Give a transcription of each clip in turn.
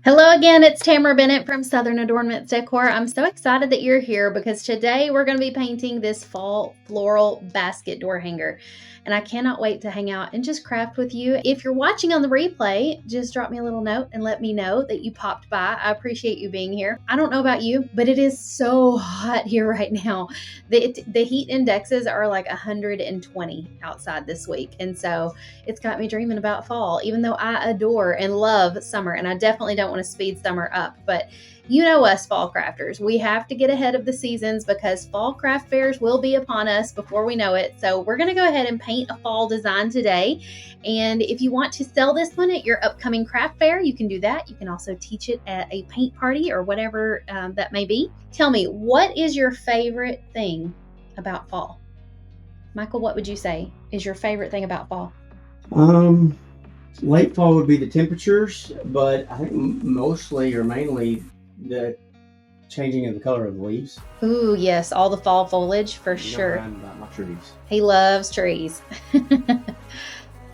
Hello again, it's Tamara Bennett from Southern Adoornments Decor. I'm so excited that you're here because today we're going to be painting this fall floral basket door hanger. And I cannot wait to hang out and just craft with you. If you're watching on the replay, just drop me a little note and let me know that you popped by. I appreciate you being here. I don't know about you, but it is so hot here right now. The heat indexes are like 120 outside this week. And so it's got me dreaming about fall, even though I adore and love summer. And I definitely don't want to speed summer up, but you know us fall crafters, we have to get ahead of the seasons because fall craft fairs will be upon us before we know it. So we're going to go ahead and paint a fall design today. And if you want to sell this one at your upcoming craft fair, you can do that. You can also teach it at a paint party or whatever that may be. Tell me, what is your favorite thing about fall? Michael, what would you say is your favorite thing about fall? Late fall would be the temperatures, but I think mostly or mainly the changing of the color of the leaves. Ooh, yes, all the fall foliage for sure. About my trees. He loves trees.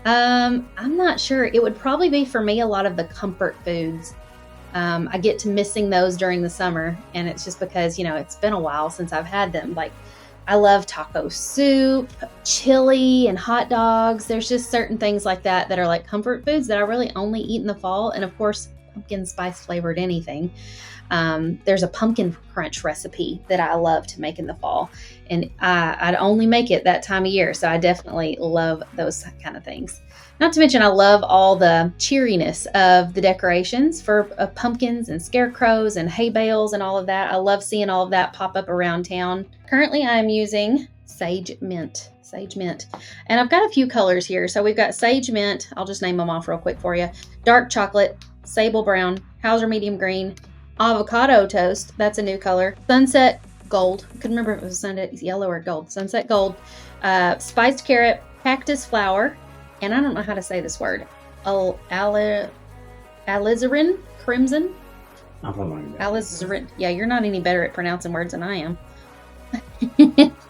I'm not sure. It would probably be for me a lot of the comfort foods. I get to missing those during the summer, and it's just because, you know, it's been a while since I've had them. Like, I love taco soup, chili, and hot dogs. There's just certain things like that that are like comfort foods that I really only eat in the fall. And of course, pumpkin spice flavored anything. There's a pumpkin crunch recipe that I love to make in the fall, and I'd only make it that time of year. So I definitely love those kind of things. Not to mention, I love all the cheeriness of the decorations for pumpkins and scarecrows and hay bales and all of that. I love seeing all of that pop up around town. Currently, I'm using sage mint. And I've got a few colors here. So we've got sage mint. I'll just name them off real quick for you. Dark chocolate, sable brown, Hauser medium green, avocado toast. That's a new color. Sunset gold. I couldn't remember if it was sunset yellow or gold. Sunset gold. Spiced carrot, cactus flower. And I don't know how to say this word. Alizarin crimson. Alizarin. Yeah, you're not any better at pronouncing words than I am.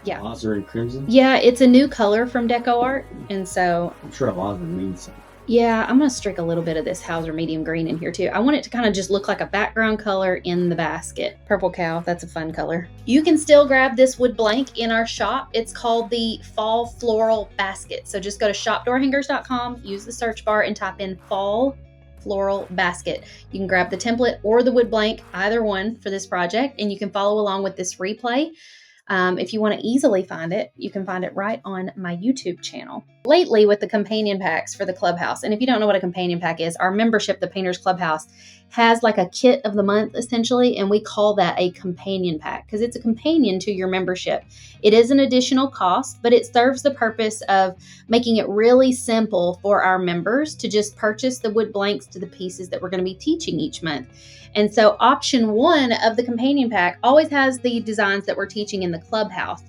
Yeah. Alizarin crimson. Yeah, it's a new color from Decor, and so I'm sure alizarin means something. Yeah, I'm going to streak a little bit of this Hauser medium green in here too. I want it to kind of just look like a background color in the basket. Purple cow, that's a fun color. You can still grab this wood blank in our shop. It's called the Fall Floral Basket. So just go to shopdoorhangers.com, use the search bar and type in Fall Floral Basket. You can grab the template or the wood blank, either one for this project, and you can follow along with this replay. If you want to easily find it, you can find it right on my YouTube channel. Lately with the companion packs for the clubhouse, and if you don't know what a companion pack is, our membership, the Painters Clubhouse, has like a kit of the month essentially, and we call that a companion pack because it's a companion to your membership. It is an additional cost, but it serves the purpose of making it really simple for our members to just purchase the wood blanks to the pieces that we're going to be teaching each month. And so option 1 of the companion pack always has the designs that we're teaching in the clubhouse.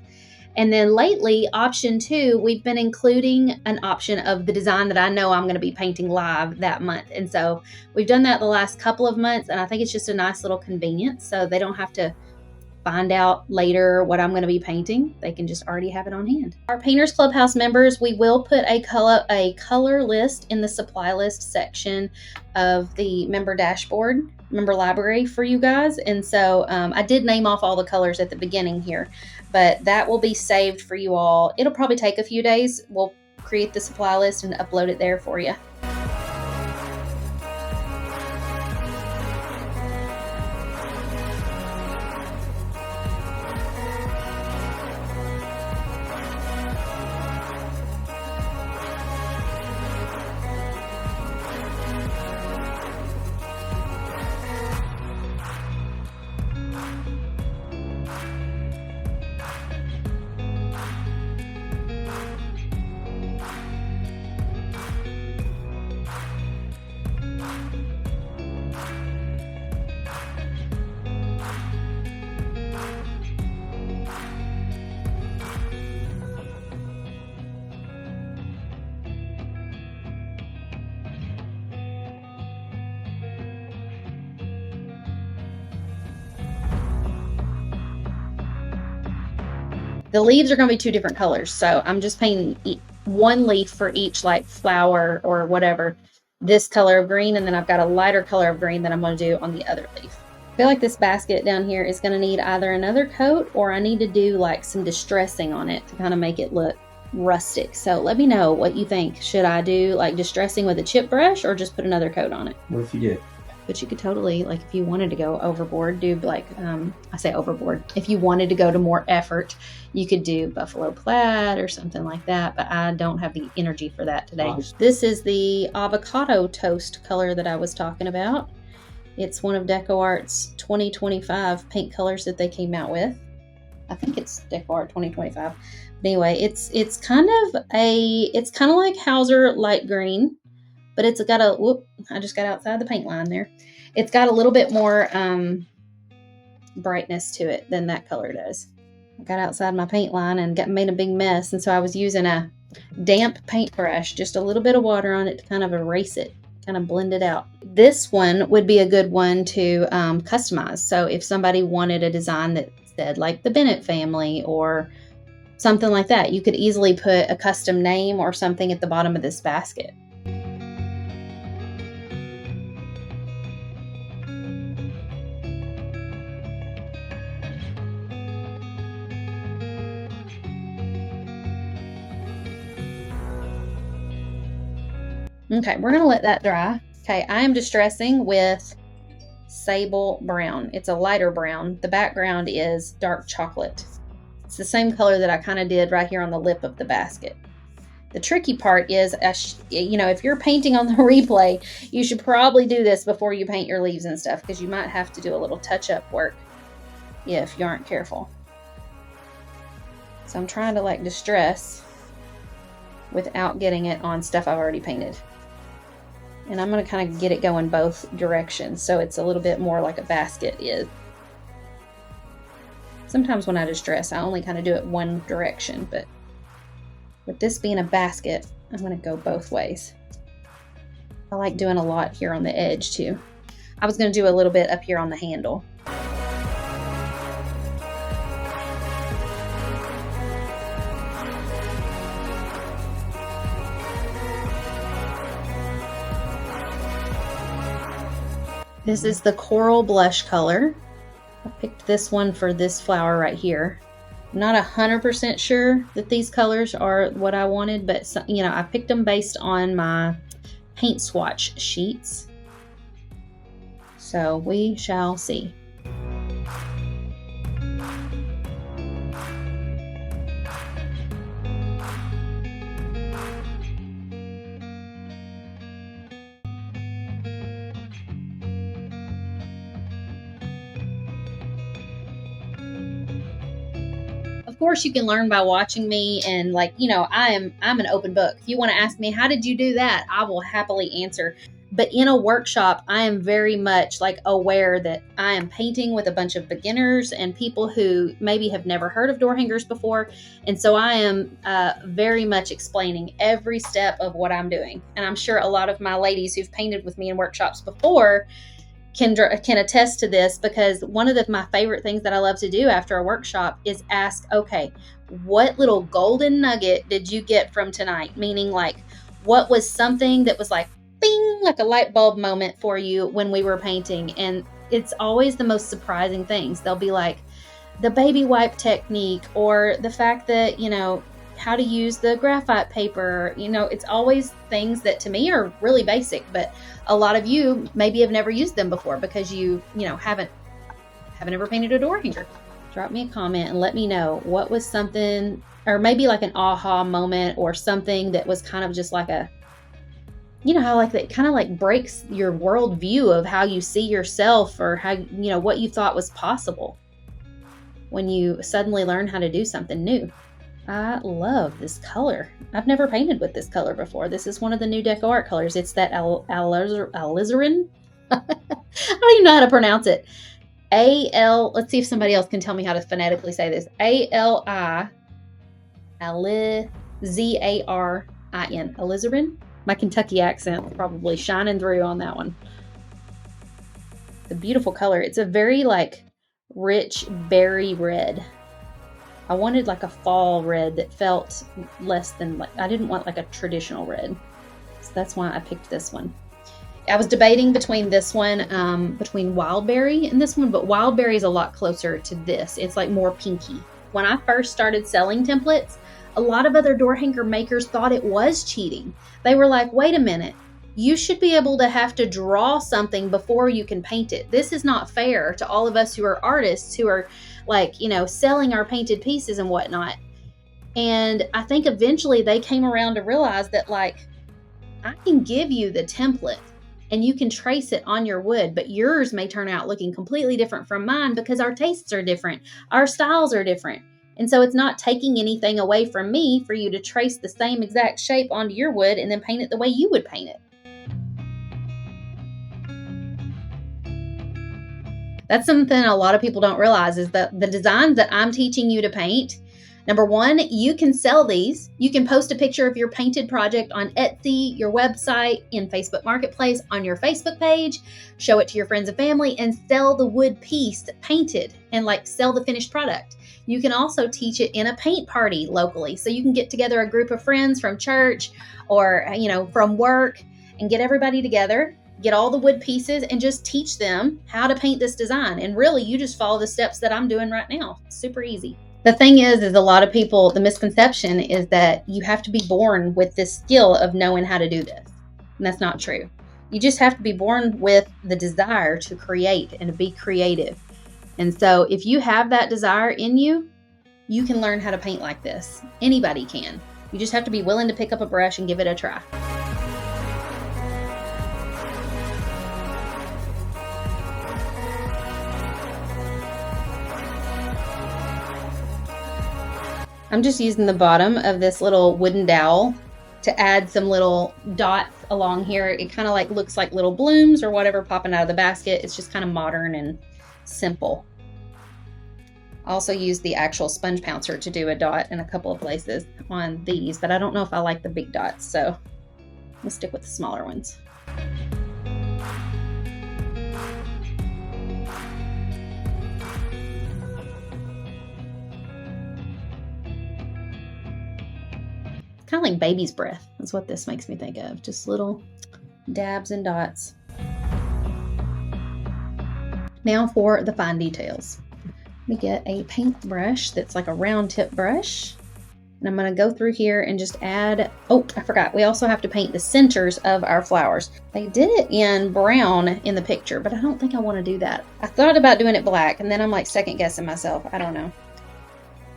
And then lately, option 2, we've been including an option of the design that I know I'm going to be painting live that month. And so we've done that the last couple of months, and I think it's just a nice little convenience so they don't have to find out later what I'm going to be painting. They can just already have it on hand. Our Painters Clubhouse members, we will put a color list in the supply list section of the member dashboard, member library for you guys. And so I did name off all the colors at the beginning here, but that will be saved for you all. It'll probably take a few days. We'll create the supply list and upload it there for you. The leaves are going to be 2 different colors, so I'm just painting one leaf for each like flower or whatever. this color of green, and then I've got a lighter color of green that I'm going to do on the other leaf. I feel like this basket down here is going to need either another coat, or I need to do like some distressing on it to kind of make it look rustic. So let me know what you think. Should I do like distressing with a chip brush or just put another coat on it? What if you did? But you could totally, like, if you wanted to go overboard, do like, I say overboard. If you wanted to go to more effort, you could do buffalo plaid or something like that. But I don't have the energy for that today. Nice. This is the avocado toast color that I was talking about. It's one of Decoart's 2025 paint colors that they came out with. I think it's Decor 2025. But anyway, it's kind of like Hauser light green. But it's got a, whoop, I just got outside the paint line there. It's got a little bit more brightness to it than that color does. I got outside my paint line and made a big mess. And so I was using a damp paintbrush, just a little bit of water on it to kind of erase it, kind of blend it out. This one would be a good one to customize. So if somebody wanted a design that said like the Bennett family or something like that, you could easily put a custom name or something at the bottom of this basket. Okay, we're going to let that dry. Okay, I am distressing with sable brown. It's a lighter brown. The background is dark chocolate. It's the same color that I kind of did right here on the lip of the basket. The tricky part is, if you're painting on the replay, you should probably do this before you paint your leaves and stuff, because you might have to do a little touch-up work if you aren't careful. So I'm trying to like distress without getting it on stuff I've already painted. And I'm going to kind of get it going both directions, so it's a little bit more like a basket is. Sometimes when I distress, I only kind of do it one direction, but with this being a basket, I'm going to go both ways. I like doing a lot here on the edge too. I was going to do a little bit up here on the handle. This is the Coral Blush color. I picked this one for this flower right here. I'm not 100% sure that these colors are what I wanted, but I picked them based on my paint swatch sheets. So we shall see. Of course, you can learn by watching me, and I'm an open book. If you want to ask me, how did you do that? I will happily answer. But in a workshop, I am very much aware that I am painting with a bunch of beginners and people who maybe have never heard of door hangers before. And so I am very much explaining every step of what I'm doing. And I'm sure a lot of my ladies who've painted with me in workshops before can attest to this, because one of my favorite things that I love to do after a workshop is ask, okay, what little golden nugget did you get from tonight? Meaning what was something that was bing, like a light bulb moment for you when we were painting? And it's always the most surprising things. They'll be like the baby wipe technique, or the fact that, how to use the graphite paper. It's always things that to me are really basic, but a lot of you maybe have never used them before because you haven't ever painted a door hanger. Drop me a comment and let me know what was something, or maybe an aha moment, or something that was kind of just how that kind of breaks your worldview of how you see yourself, or how, what you thought was possible when you suddenly learn how to do something new. I love this color. I've never painted with this color before. This is one of the new Decor colors. It's that alizarin. I don't even know how to pronounce it. Let's see if somebody else can tell me how to phonetically say this. Alizarin. Alizarin. My Kentucky accent probably shining through on that one. The beautiful color. It's a very rich berry red. I wanted a fall red that felt less than I didn't want a traditional red. So that's why I picked this one. I was debating between this one, between Wildberry and this one, but Wildberry is a lot closer to this. It's like more pinky. When I first started selling templates, a lot of other door hanger makers thought it was cheating. They were like, wait a minute, you should be able to have to draw something before you can paint it. This is not fair to all of us who are artists who are like, selling our painted pieces and whatnot. And I think eventually they came around to realize that, like, I can give you the template and you can trace it on your wood, but yours may turn out looking completely different from mine because our tastes are different, our styles are different. And so it's not taking anything away from me for you to trace the same exact shape onto your wood and then paint it the way you would paint it. That's something a lot of people don't realize, is that the designs that I'm teaching you to paint, number one, you can sell these. You can post a picture of your painted project on Etsy, your website, in Facebook Marketplace, on your Facebook page, show it to your friends and family, and sell the wood piece painted and like sell the finished product. You can also teach it in a paint party locally. So you can get together a group of friends from church or, from work and get everybody together, get all the wood pieces and just teach them how to paint this design. And really, you just follow the steps that I'm doing right now. It's super easy. The thing is a lot of people, the misconception is that you have to be born with this skill of knowing how to do this. And that's not true. You just have to be born with the desire to create and to be creative. And so if you have that desire in you, you can learn how to paint like this. Anybody can. You just have to be willing to pick up a brush and give it a try. I'm just using the bottom of this little wooden dowel to add some little dots along here. It kind of like looks like little blooms or whatever popping out of the basket. It's just kind of modern and simple. I also use the actual sponge pouncer to do a dot in a couple of places on these, but I don't know if I like the big dots, so we'll stick with the smaller ones. Kind of like baby's breath. That's what this makes me think of. Just little dabs and dots. Now for the fine details. Let me get a paintbrush that's like a round tip brush. And I'm going to go through here and just add, oh, I forgot. We also have to paint the centers of our flowers. They did it in brown in the picture, but I don't think I want to do that. I thought about doing it black, and then I'm like second guessing myself. I don't know.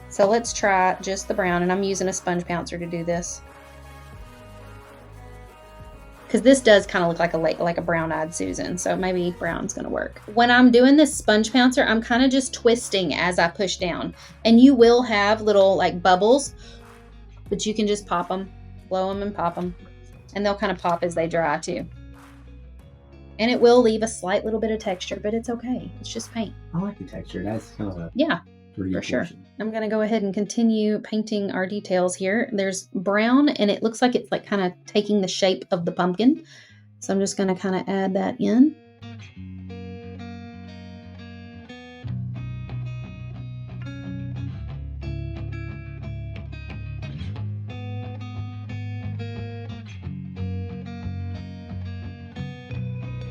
So let's try just the brown, and I'm using a sponge pouncer to do this. Because this does kind of look like a brown-eyed Susan, so maybe brown's going to work. When I'm doing this sponge pouncer, I'm kind of just twisting as I push down. And you will have little like bubbles, but you can just pop them, blow them and pop them. And they'll kind of pop as they dry too. And it will leave a slight little bit of texture, but it's okay. It's just paint. I like the texture. That's kind of a for sure. I'm going to go ahead and continue painting our details here. There's brown, and it looks like it's like kind of taking the shape of the pumpkin. So I'm just going to kind of add that in.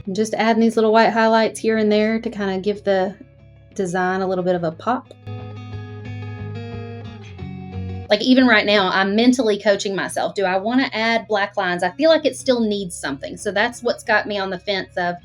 I'm just adding these little white highlights here and there to kind of give the design a little bit of a pop. Like even right now, I'm mentally coaching myself. Do I want to add black lines? I feel like it still needs something. So that's what's got me on the fence of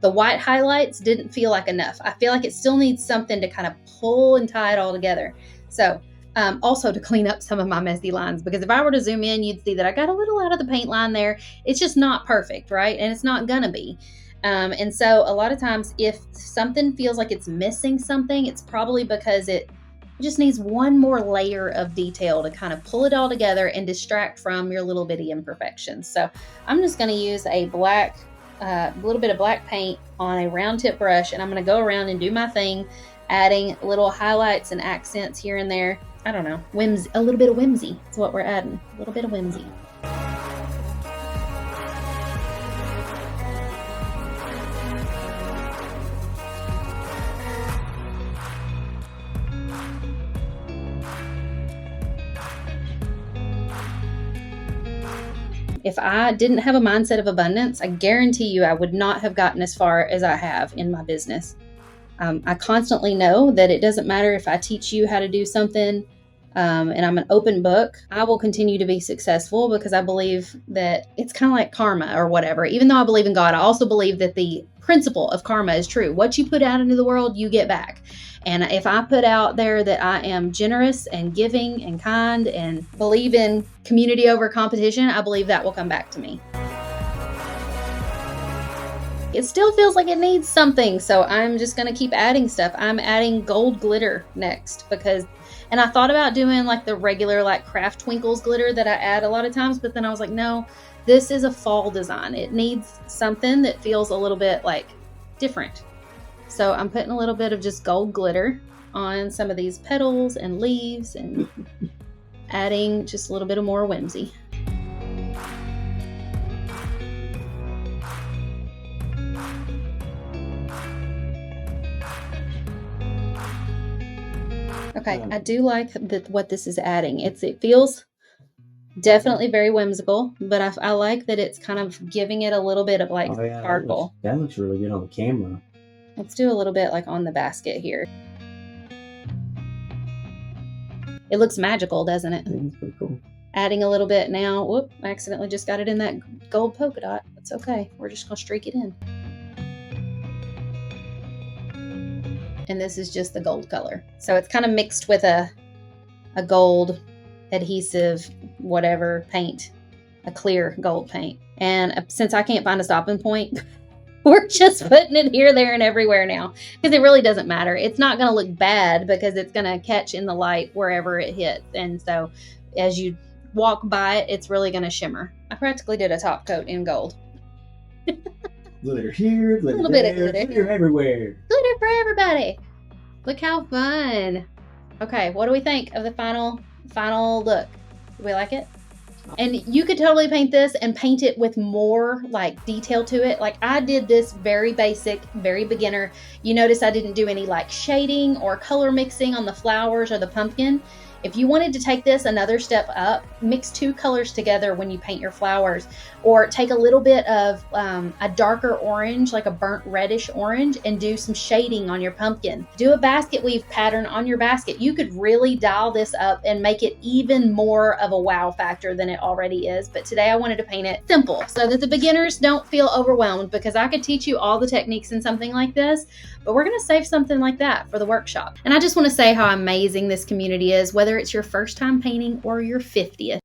the white highlights didn't feel like enough. I feel like it still needs something to kind of pull and tie it all together. So also to clean up some of my messy lines, because if I were to zoom in, you'd see that I got a little out of the paint line there. It's just not perfect, right? And it's not gonna be. And so a lot of times if something feels like it's missing something, it's probably because it just needs one more layer of detail to kind of pull it all together and distract from your little bitty imperfections. So I'm just going to use a black, little bit of black paint on a round tip brush, and I'm going to go around and do my thing, adding little highlights and accents here and there. I don't know, whimsy, a little bit of whimsy is what we're adding, a little bit of whimsy. If I didn't have a mindset of abundance, I guarantee you I would not have gotten as far as I have in my business. I constantly know that it doesn't matter if I teach you how to do something and I'm an open book, I will continue to be successful because I believe that it's kind of like karma or whatever. Even though I believe in God, I also believe that the principle of karma is true. What you put out into the world, you get back. And if I put out there that I am generous and giving and kind and believe in community over competition, I believe that will come back to me. It still feels like it needs something, so I'm just going to keep adding stuff. I'm adding gold glitter next and I thought about doing like the regular like craft twinkles glitter that I add a lot of times, but then I was like, no, this is a fall design. It needs something that feels a little bit like different. So I'm putting a little bit of just gold glitter on some of these petals and leaves and adding just a little bit of more whimsy. Okay, I do like what this is adding. It feels definitely very whimsical, but I like that it's kind of giving it a little bit of like sparkle. That looks really good on the camera. Let's do a little bit like on the basket here. It looks magical, doesn't it? That's pretty cool. Adding a little bit now. Whoop, I accidentally just got it in that gold polka dot. That's okay. We're just going to streak it in. And this is just the gold color. So it's kind of mixed with a gold adhesive, whatever paint, a clear gold paint. And since I can't find a stopping point, we're just putting it here, there, and everywhere now because it really doesn't matter. It's not going to look bad because it's going to catch in the light wherever it hits. And so as you walk by it, it's really going to shimmer. I practically did a top coat in gold. Glitter here, glitter a little there, bit of glitter everywhere. Glitter for everybody. Look how fun. Okay, what do we think of the final look? Do we like it? And you could totally paint this and paint it with more like detail to it. Like I did this very basic, very beginner. You notice I didn't do any like shading or color mixing on the flowers or the pumpkin. If you wanted to take this another step up, mix two colors together when you paint your flowers, or take a little bit of a darker orange, like a burnt reddish orange, and do some shading on your pumpkin. Do a basket weave pattern on your basket. You could really dial this up and make it even more of a wow factor than it already is. But today I wanted to paint it simple so that the beginners don't feel overwhelmed, because I could teach you all the techniques in something like this, but we're going to save something like that for the workshop. And I just want to say how amazing this community is, whether it's your first time painting or your 50th.